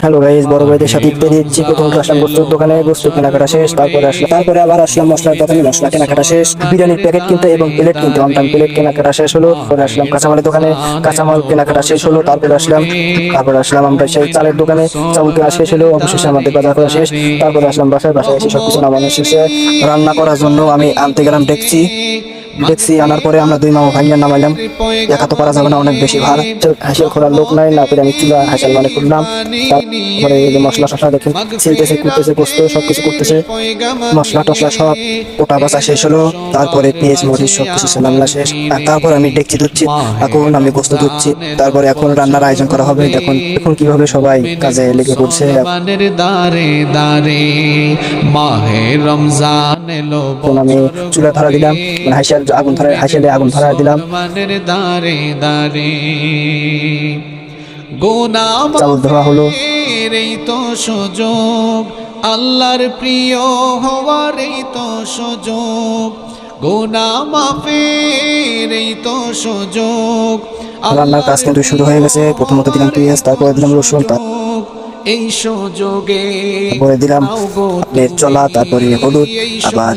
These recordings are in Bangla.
হ্যালো গাইস, বড় ভাইদের সাথে ইফতারি দিচ্ছি। প্রথম আসলাম গোস্তের দোকানে, গোস্ত কেনাকাটা শেষ। তারপরে আবার আসলাম মশলার দোকানে, মশলা কেনাকাটা শেষ। বিরিয়ানির প্যাকেট কিনতে এবং প্লেট কিনতে, অন টাইম প্লেট কেনাকাটা শেষ হলো। পরে আসলাম কাঁচামালের দোকানে, কাঁচামাল কেনাকাটা শেষ হলো। তারপরে আসলাম আমরা সেই চালের দোকানে, চাউল কেনা শেষ হলো। অবশেষে আমাদের বাজার করা শেষ। তারপরে আসলাম বাসায় এসে সবকিছু নামানো শেষে রান্না করার জন্য আমি আনতে গেলাম ডেকচি আনার পরে আমরা দুই মামা ভাইয়া নামাইলাম। একা তো পারা যাবে না, অনেক বেশি ভার। হাঁসেল খোলার লোক নাই, না পেরে আমি চুলা হাঁসেল মানে করলাম। তারপরে এই যে মশলা টসলা দেখে ছিলতেছে, কুটতেছে, গোস্ত সবকিছু করতেছে, মশলা টসলা সব ওটা বাছা শেষ হলো। তারপরে পেঁয়াজ মরিচ সবকিছু রান্না শেষ। আর তারপর আমি ডেকচি ধুচ্ছি, এখন আমি গোস্ত ধুচ্ছি। তারপরে এখন রান্নার আয়োজন করা হবে। এখন কিভাবে সবাই কাজে লেগে পড়ছে। এখন আমি চুলা ধরা দিলাম, মানে হাঁসেলে আগুন ধরা দিলাম। চাউল ধোয়া হলো। এই তো সুযোগ, আল্লাহর প্রিয় হওয়ার এই তো সুযোগ, গুনাহ মাফের এই তো সুযোগ। রান্নার কাজ কিন্তু শুরু হয়ে গেছে। প্রথমত দিলাম পেঁয়াজ, তারপরে দিলাম রসুন, এই সুযোগে তারপরে দিলাম চলা, তারপরে হলুদ, আবার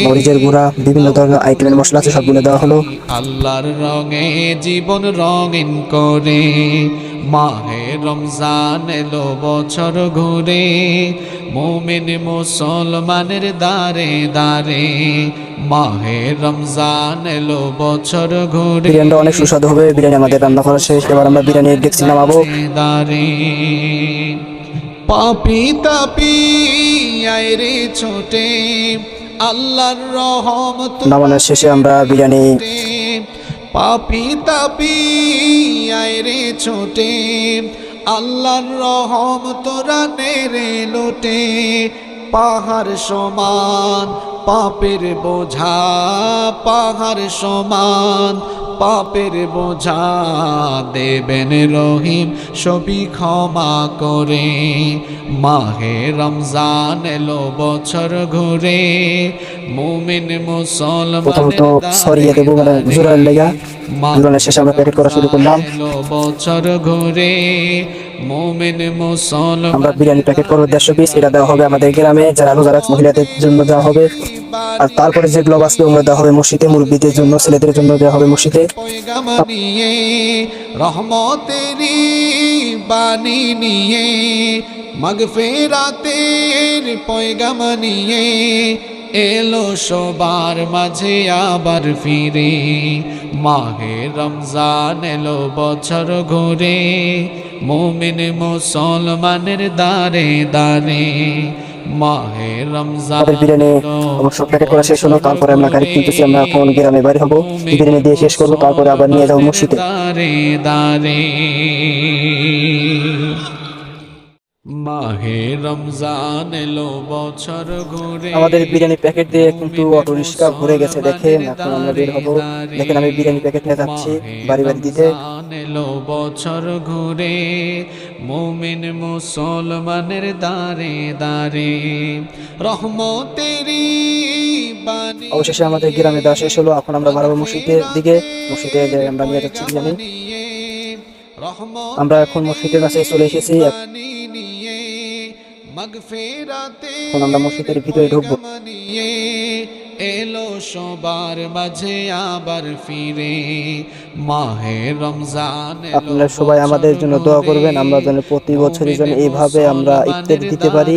মরিচের গুঁড়া, বিভিন্ন ধরনের আইটেমের মশলা আছে, সবগুলো দেওয়া হলো। আল্লাহর রঙে জীবন রঙিন করে মাহে রমজান এলো বছর ঘুরে, মুমিন মুসলমানের দারে দারে মাহে রমজান এলো বছর ঘুরে। বিরিয়ানিটা অনেক সুস্বাদু হবে। বিরিয়ানি আমাদের রান্না করা শেষ। এবার আমরা বিরিয়ানির ডেকচি নামাবো। পাপি তাপি আইরে ছোটে আল্লাহর রহমত নামানোর শেষে আমরা বিরিয়ানি, পাপি তাপি আইরে ছোটে আল্লাহর রহমত রানে রে লোটে, পাহাড় সমান পাপের বোঝা, পাহাড় সমান পাপের বোঝা দেবেন রহিম সবই ক্ষমা করে। মাহে রমজান এলো বছর ঘুরে, মুমিন প্রথমত সরিয়ে দেবো, মানে জোরার লেগা। জোরানের শেষে আমরা প্যাকেট করা শুরু করলাম। বছর ঘুরে, মুমিন মুসলমান আমরা বিরিয়ানি প্যাকেট করবো 150 পিস। এটা দেওয়া হবে আমাদের গ্রামে যারা রোজা রাখছে মহিলাদের জন্য দেওয়া হবে। আর তারপরে যেগুলো বাঁচবে ওগুলো দেওয়া হবে মসজিদে, মুরব্বীদের জন্য, ছেলেদের জন্য দেওয়া হবে মসজিদে। রহমতেরি বাণী নিয়ে, মাগফিরাতের পয়গাম নিয়ে এলো সবার মাঝে আবার ফিরে। মাহে রমজান এলো বছর ঘুরে, মুমিন মুসলমানের দারে দারে মাহে রমজান। বিরিয়ানি অবশ্য প্যাকেট করা শেষ হলো। তারপরে আমরা গাড়ি কিনতেছি, আমরা এখন গ্রামে বাড়ি হবো। বিরিয়ানি দিয়ে শেষ করবো, তারপরে আবার নিয়ে যাবো মসজিদে। দারে দারে মাহে রমজান এলো বছর ঘুরে। আমাদের বিরিয়ানি প্যাকেট দিয়ে কিন্তু অটো রিক্সা ভরে গেছে, দেখেন। এখন আমরা বের হবো। দেখেন আমি বিরিয়ানি প্যাকেট নিয়ে যাচ্ছি বাড়ি দিতে। এলো বছর ঘুরে, মুমিন মুসলমানের দারে দারে রহমতেরি বাণী। অবশেষে আমাদের গ্রামে দেওয়া শেষ হলো। এখন আমরা বাড়াবো মসজিদের দিকে। মসজিদে আমরা নিয়ে যাচ্ছি বিরিয়ানি। আমরা এখন মসজিদের কাছে চলে এসেছি। এখন আমরা মসজিদের ভিতরে ঢুকবো। এলো সবার মাঝে আবার ফিরে, মাহে রমজান। আপনারা সবাই আমাদের জন্য দোয়া করবেন, আমরা যেন প্রতি বছরই যেন এইভাবে আমরা ইফতার দিতে পারি।